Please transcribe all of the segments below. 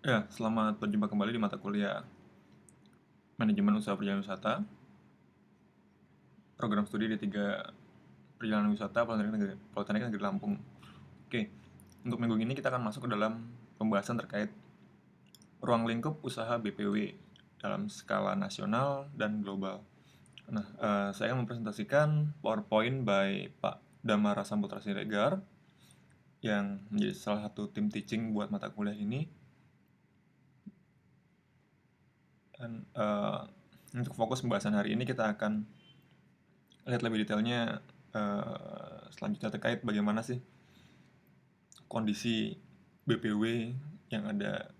Ya, selamat berjumpa kembali di mata kuliah Manajemen Usaha Perjalanan Wisata, program studi D3 Perjalanan Wisata Politeknik Negeri Lampung. Oke, untuk minggu ini kita akan masuk ke dalam pembahasan terkait ruang lingkup usaha BPW dalam skala nasional dan global. Nah, saya akan mempresentasikan PowerPoint by Pak Damara Samputra Siregar yang menjadi salah satu tim teaching buat mata kuliah ini. Dan untuk fokus pembahasan hari ini kita akan lihat lebih detailnya selanjutnya terkait bagaimana sih kondisi BPW yang ada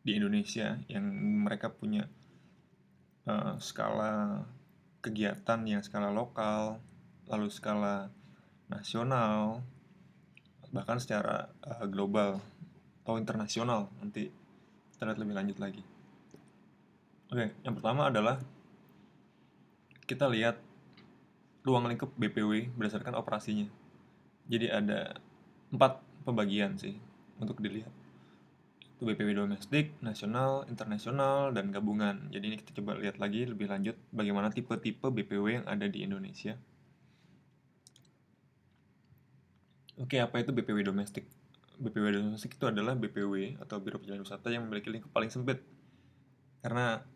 di Indonesia yang mereka punya skala kegiatan yang skala lokal, lalu skala nasional, bahkan secara global atau internasional. Nanti kita lihat lebih lanjut lagi. Oke, yang pertama adalah kita lihat ruang lingkup BPW berdasarkan operasinya. Jadi ada 4 pembagian sih untuk dilihat. Itu BPW domestik, nasional, internasional, dan gabungan. Jadi ini kita coba lihat lagi lebih lanjut bagaimana tipe-tipe BPW yang ada di Indonesia. Oke, apa itu BPW domestik? BPW domestik itu adalah BPW atau Biro Perjalanan Wisata yang memiliki lingkup paling sempit. Karena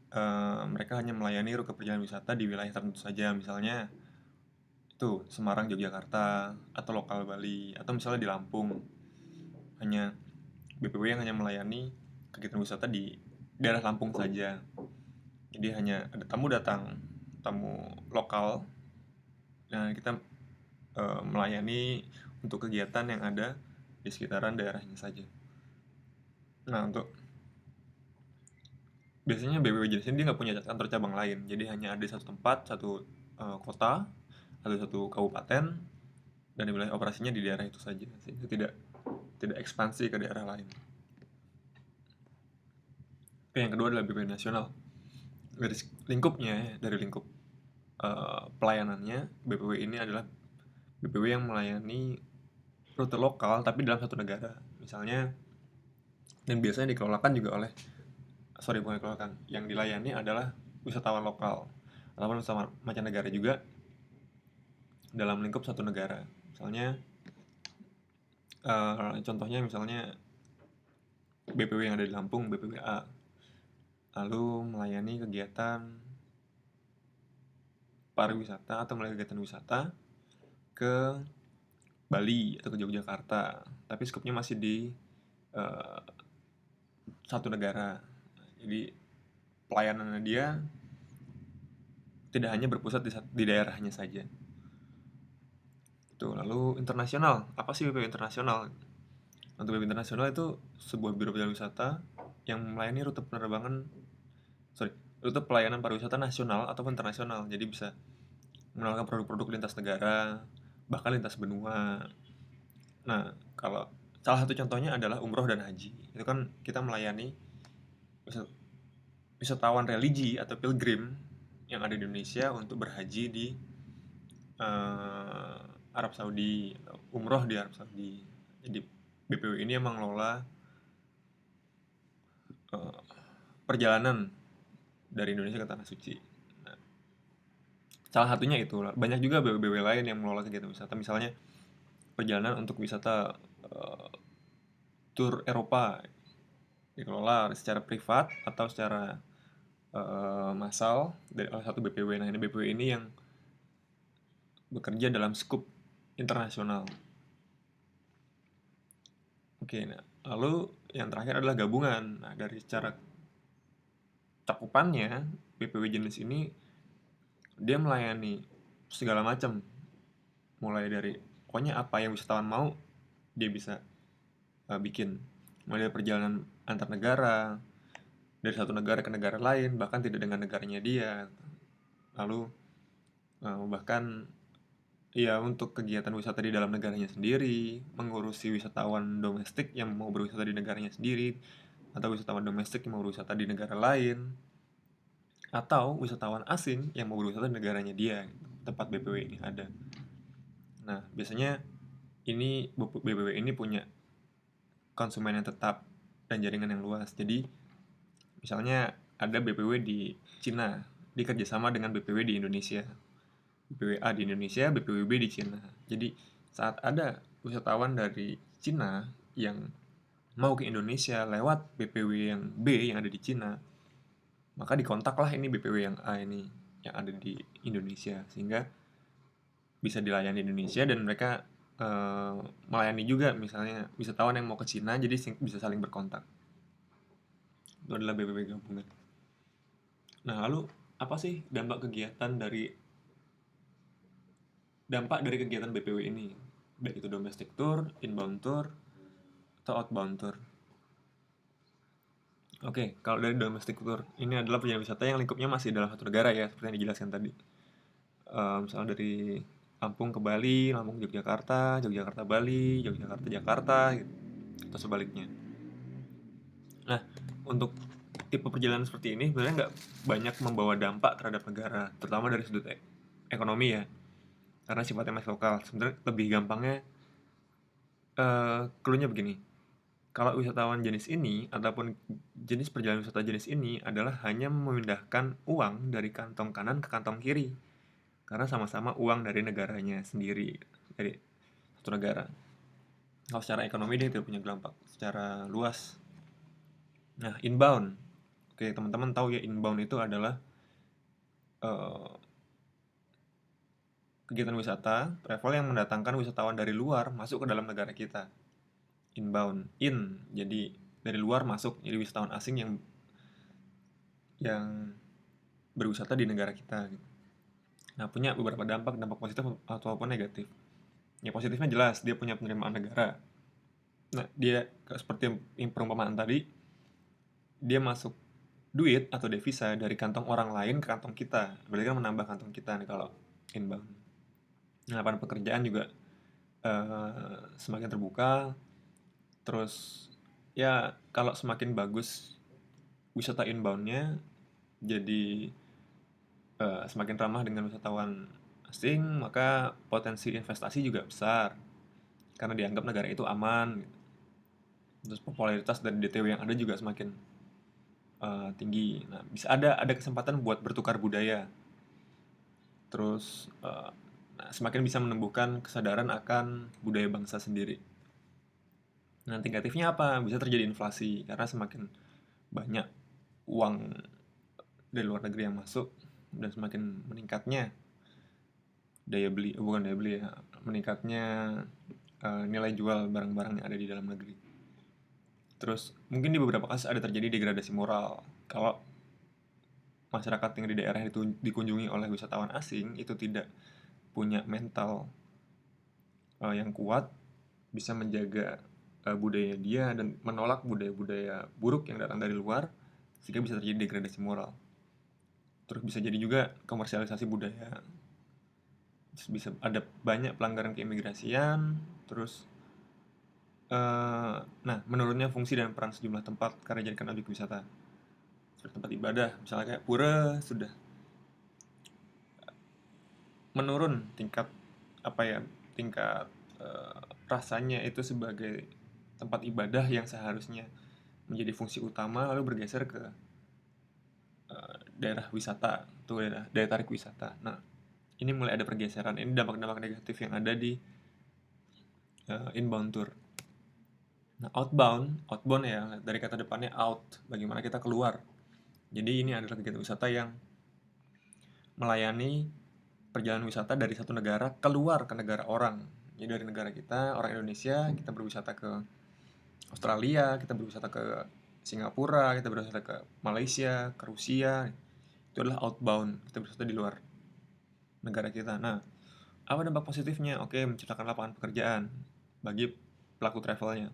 mereka hanya melayani rute perjalanan wisata di wilayah tertentu saja. Misalnya itu Semarang, Yogyakarta, atau lokal Bali, atau misalnya di Lampung. Hanya BPW yang hanya melayani kegiatan wisata di daerah Lampung saja. Jadi hanya ada tamu datang, tamu lokal, dan kita melayani untuk kegiatan yang ada di sekitaran daerahnya saja. Nah, untuk biasanya BPW jenis ini dia nggak punya kantor cabang lain, jadi hanya ada di satu tempat, satu kota, atau satu kabupaten, dan wilayah operasinya di daerah itu saja, sehingga tidak ekspansi ke daerah lain. Oke, yang kedua adalah BPW nasional. Dari lingkupnya, dari lingkup pelayanannya, BPW ini adalah BPW yang melayani rute lokal tapi dalam satu negara. Misalnya, dan biasanya dikelolakan juga oleh, sorry bukan dikelolakan, yang dilayani adalah wisatawan lokal ataupun wisatawan mancanegara juga dalam lingkup satu negara. Misalnya, contohnya misalnya BPW yang ada di Lampung, BPWA, lalu melayani kegiatan pariwisata atau melayani kegiatan wisata ke Bali atau ke Yogyakarta, tapi skopnya masih di eh, satu negara. Jadi pelayanannya dia tidak hanya berpusat di daerahnya saja. Itu lalu internasional. Apa sih BPW internasional? Untuk BPW internasional itu sebuah biro perjalanan wisata yang melayani rute pelayanan pariwisata nasional atau internasional. Jadi bisa menawarkan produk-produk lintas negara, bahkan lintas benua. Nah, kalau salah satu contohnya adalah umroh dan haji. Itu kan kita melayani wisatawan religi atau pilgrim yang ada di Indonesia untuk berhaji di Arab Saudi, umroh di Arab Saudi. Jadi BPW ini emang mengelola eh, perjalanan dari Indonesia ke tanah suci. Nah, salah satunya itu. Banyak juga BPW lain yang mengelola kegiatan wisata. Misalnya perjalanan untuk wisata eh, tur Eropa dikelola secara privat atau secara massal dari oleh satu BPW. Nah, ini BPW ini yang bekerja dalam skup internasional. Oke, nah, lalu yang terakhir adalah gabungan. Nah, dari secara cakupannya, BPW jenis ini dia melayani segala macam, mulai dari pokoknya apa yang wisatawan mau dia bisa bikin, mulai dari perjalanan antar negara, dari satu negara ke negara lain, bahkan tidak dengan negaranya dia, lalu bahkan ya untuk kegiatan wisata di dalam negaranya sendiri, mengurusi wisatawan domestik yang mau berwisata di negaranya sendiri, atau wisatawan domestik yang mau berwisata di negara lain, atau wisatawan asing yang mau berwisata di negaranya dia, tempat BPW ini ada. Nah, biasanya BPW ini punya konsumen yang tetap. dan jaringan yang luas. Jadi misalnya ada BPW di Cina, dia kerjasama dengan BPW di Indonesia, BPWA di Indonesia, BPWB di Cina. Jadi saat ada wisatawan dari Cina yang mau ke Indonesia lewat BPW yang B yang ada di Cina, maka dikontaklah ini BPW yang A ini yang ada di Indonesia, sehingga bisa dilayani di Indonesia dan mereka eh, melayani juga misalnya wisatawan yang mau ke Cina, jadi bisa saling berkontak. Itu adalah BPW gabungan. Nah, lalu apa sih dampak dari kegiatan BPW ini? Baik itu domestic tour, inbound tour, atau outbound tour. Oke, kalau dari domestic tour, ini adalah perjalanan wisata yang lingkupnya masih dalam satu negara ya, seperti yang dijelaskan tadi. Misalnya dari Lampung ke Bali, Lampung ke Yogyakarta, Yogyakarta Bali, Yogyakarta Jakarta, gitu, atau sebaliknya. Nah, untuk tipe perjalanan seperti ini sebenarnya nggak banyak membawa dampak terhadap negara, terutama dari sudut ekonomi ya, karena sifatnya masih lokal. Sebenarnya lebih gampangnya, clue-nya begini. Kalau wisatawan jenis ini ataupun jenis perjalanan wisata jenis ini adalah hanya memindahkan uang dari kantong kanan ke kantong kiri, karena sama-sama uang dari negaranya sendiri, dari satu negara. Kalau secara ekonomi dia tidak punya dampak secara luas. Nah, inbound. Oke, teman-teman tahu ya, inbound itu adalah eh, kegiatan wisata travel yang mendatangkan wisatawan dari luar masuk ke dalam negara kita. Inbound, jadi dari luar masuk, jadi wisatawan asing yang berwisata di negara kita gitu. Nah, punya beberapa dampak, dampak positif ataupun negatif. Ya, positifnya jelas, dia punya penerimaan negara. Nah, dia seperti yang perumpamaan tadi, dia masuk duit atau devisa dari kantong orang lain ke kantong kita. Berarti kan menambah kantong kita nih kalau inbound. Nah, lapangan pekerjaan juga semakin terbuka. Terus ya kalau semakin bagus wisata inboundnya, jadi semakin ramah dengan wisatawan asing, maka potensi investasi juga besar karena dianggap negara itu aman gitu. Terus popularitas dari DTW yang ada juga semakin tinggi. Nah, bisa ada kesempatan buat bertukar budaya. Terus nah, semakin bisa menumbuhkan kesadaran akan budaya bangsa sendiri. Nah, negatifnya apa? Bisa terjadi inflasi karena semakin banyak uang dari luar negeri yang masuk dan semakin meningkatnya daya beli, bukan daya beli ya, meningkatnya nilai jual barang-barang yang ada di dalam negeri. Terus mungkin di beberapa kasus ada terjadi degradasi moral kalau masyarakat yang di daerah itu dikunjungi oleh wisatawan asing itu tidak punya mental yang kuat, bisa menjaga budaya dia dan menolak budaya-budaya buruk yang datang dari luar, sehingga bisa terjadi degradasi moral. Terus bisa jadi juga komersialisasi budaya. Terus bisa ada banyak pelanggaran keimigrasian. Terus nah, menurunnya fungsi dan peran sejumlah tempat karena dijadikan objek wisata. Seperti tempat ibadah, misalnya kayak pura sudah menurun tingkat apa ya, tingkat rasanya itu sebagai tempat ibadah yang seharusnya menjadi fungsi utama, lalu bergeser ke daerah wisata, tuh daya tarik wisata. Nah, ini mulai ada pergeseran. Ini dampak-dampak negatif yang ada di inbound tour. Nah, outbound ya dari kata depannya out, bagaimana kita keluar. Jadi ini adalah kegiatan wisata yang melayani perjalanan wisata dari satu negara keluar ke negara orang. Jadi dari negara kita, orang Indonesia, kita berwisata ke Australia, kita berwisata ke Singapura, kita berwisata ke Malaysia, ke Rusia. Itu adalah outbound, kita berwisata di luar negara kita. Nah, apa dampak positifnya? Oke, menciptakan lapangan pekerjaan bagi pelaku travelnya.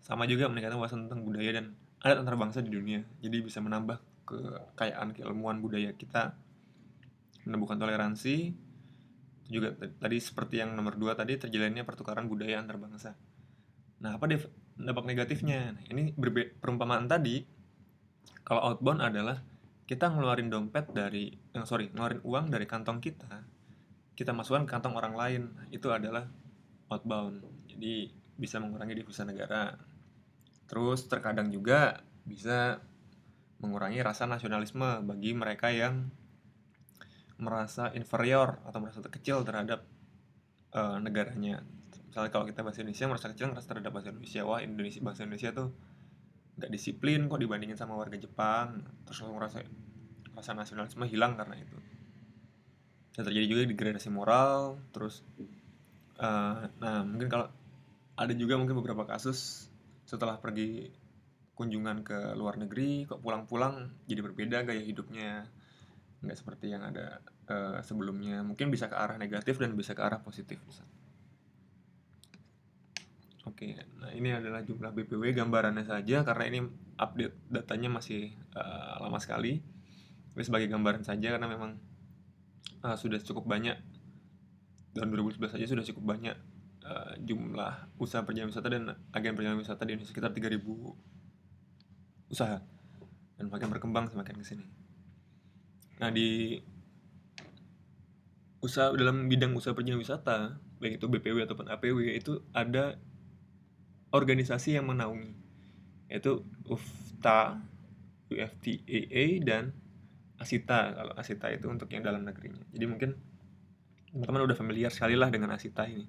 Sama juga meningkatkan wawasan tentang budaya dan adat antar bangsa di dunia. Jadi bisa menambah kekayaan keilmuan budaya kita, menumbuhkan toleransi. Juga tadi seperti yang nomor 2 tadi, terjalinnya pertukaran budaya antar bangsa. Nah, apa dampak negatifnya? Nah, ini perumpamaan tadi, kalau outbound adalah kita ngeluarin ngeluarin uang dari kantong kita masukkan ke kantong orang lain. Nah, itu adalah outbound. Jadi bisa mengurangi devisa negara. Terus terkadang juga bisa mengurangi rasa nasionalisme bagi mereka yang merasa inferior atau merasa terkecil terhadap negaranya. Misalnya kalau kita bahasa Indonesia merasa kecil merasa terhadap bahasa Indonesia, wah Indonesia bahasa Indonesia tuh nggak disiplin kok dibandingin sama warga Jepang, terus langsung rasa nasionalisme hilang karena itu. Dan terjadi juga degradasi moral, terus nah mungkin kalau ada juga mungkin beberapa kasus setelah pergi kunjungan ke luar negeri kok pulang-pulang jadi berbeda gaya hidupnya, nggak seperti yang ada sebelumnya, mungkin bisa ke arah negatif dan bisa ke arah positif misalnya. Oke, nah ini adalah jumlah BPW gambarannya saja karena ini update datanya masih lama sekali. Tapi sebagai gambaran saja karena memang sudah cukup banyak, tahun 2011 saja sudah cukup banyak jumlah usaha perjalanan wisata dan agen perjalanan wisata di Indonesia, sekitar 3.000 usaha, dan makin berkembang semakin kesini. Nah di dalam bidang usaha perjalanan wisata, baik itu BPW ataupun APW, itu ada organisasi yang menaungi, yaitu UFTA, UFTAA, dan ASITA. Kalau ASITA itu untuk yang dalam negerinya. Jadi mungkin teman-teman udah familiar sekali lah dengan ASITA ini.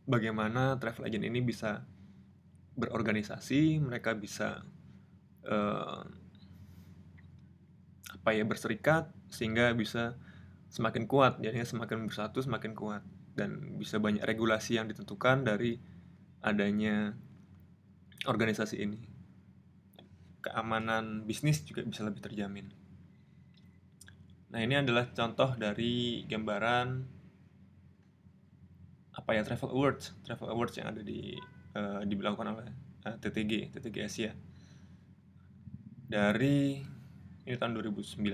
Bagaimana travel agent ini bisa berorganisasi, mereka bisa berserikat sehingga bisa semakin kuat, jadinya semakin bersatu semakin kuat, dan bisa banyak regulasi yang ditentukan dari adanya organisasi ini. Keamanan bisnis juga bisa lebih terjamin. Nah, ini adalah contoh dari gambaran travel awards yang ada dilakukan oleh TTG Asia. Dari ini tahun 2019,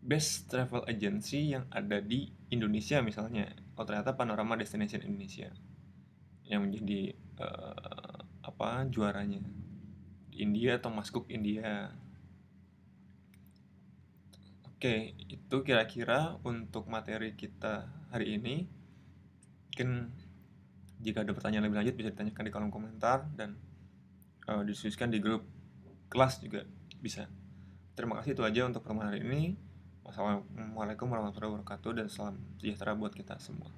best travel agency yang ada di Indonesia misalnya. Oh, ternyata Panorama Destination Indonesia yang menjadi juaranya di India, Thomas Cook India. Oke, itu kira-kira untuk materi kita hari ini. Mungkin jika ada pertanyaan lebih lanjut bisa ditanyakan di kolom komentar dan didiskusikan di grup kelas juga bisa. Terima kasih, itu aja untuk pertemuan hari ini. Wassalamualaikum warahmatullahi wabarakatuh dan salam sejahtera buat kita semua.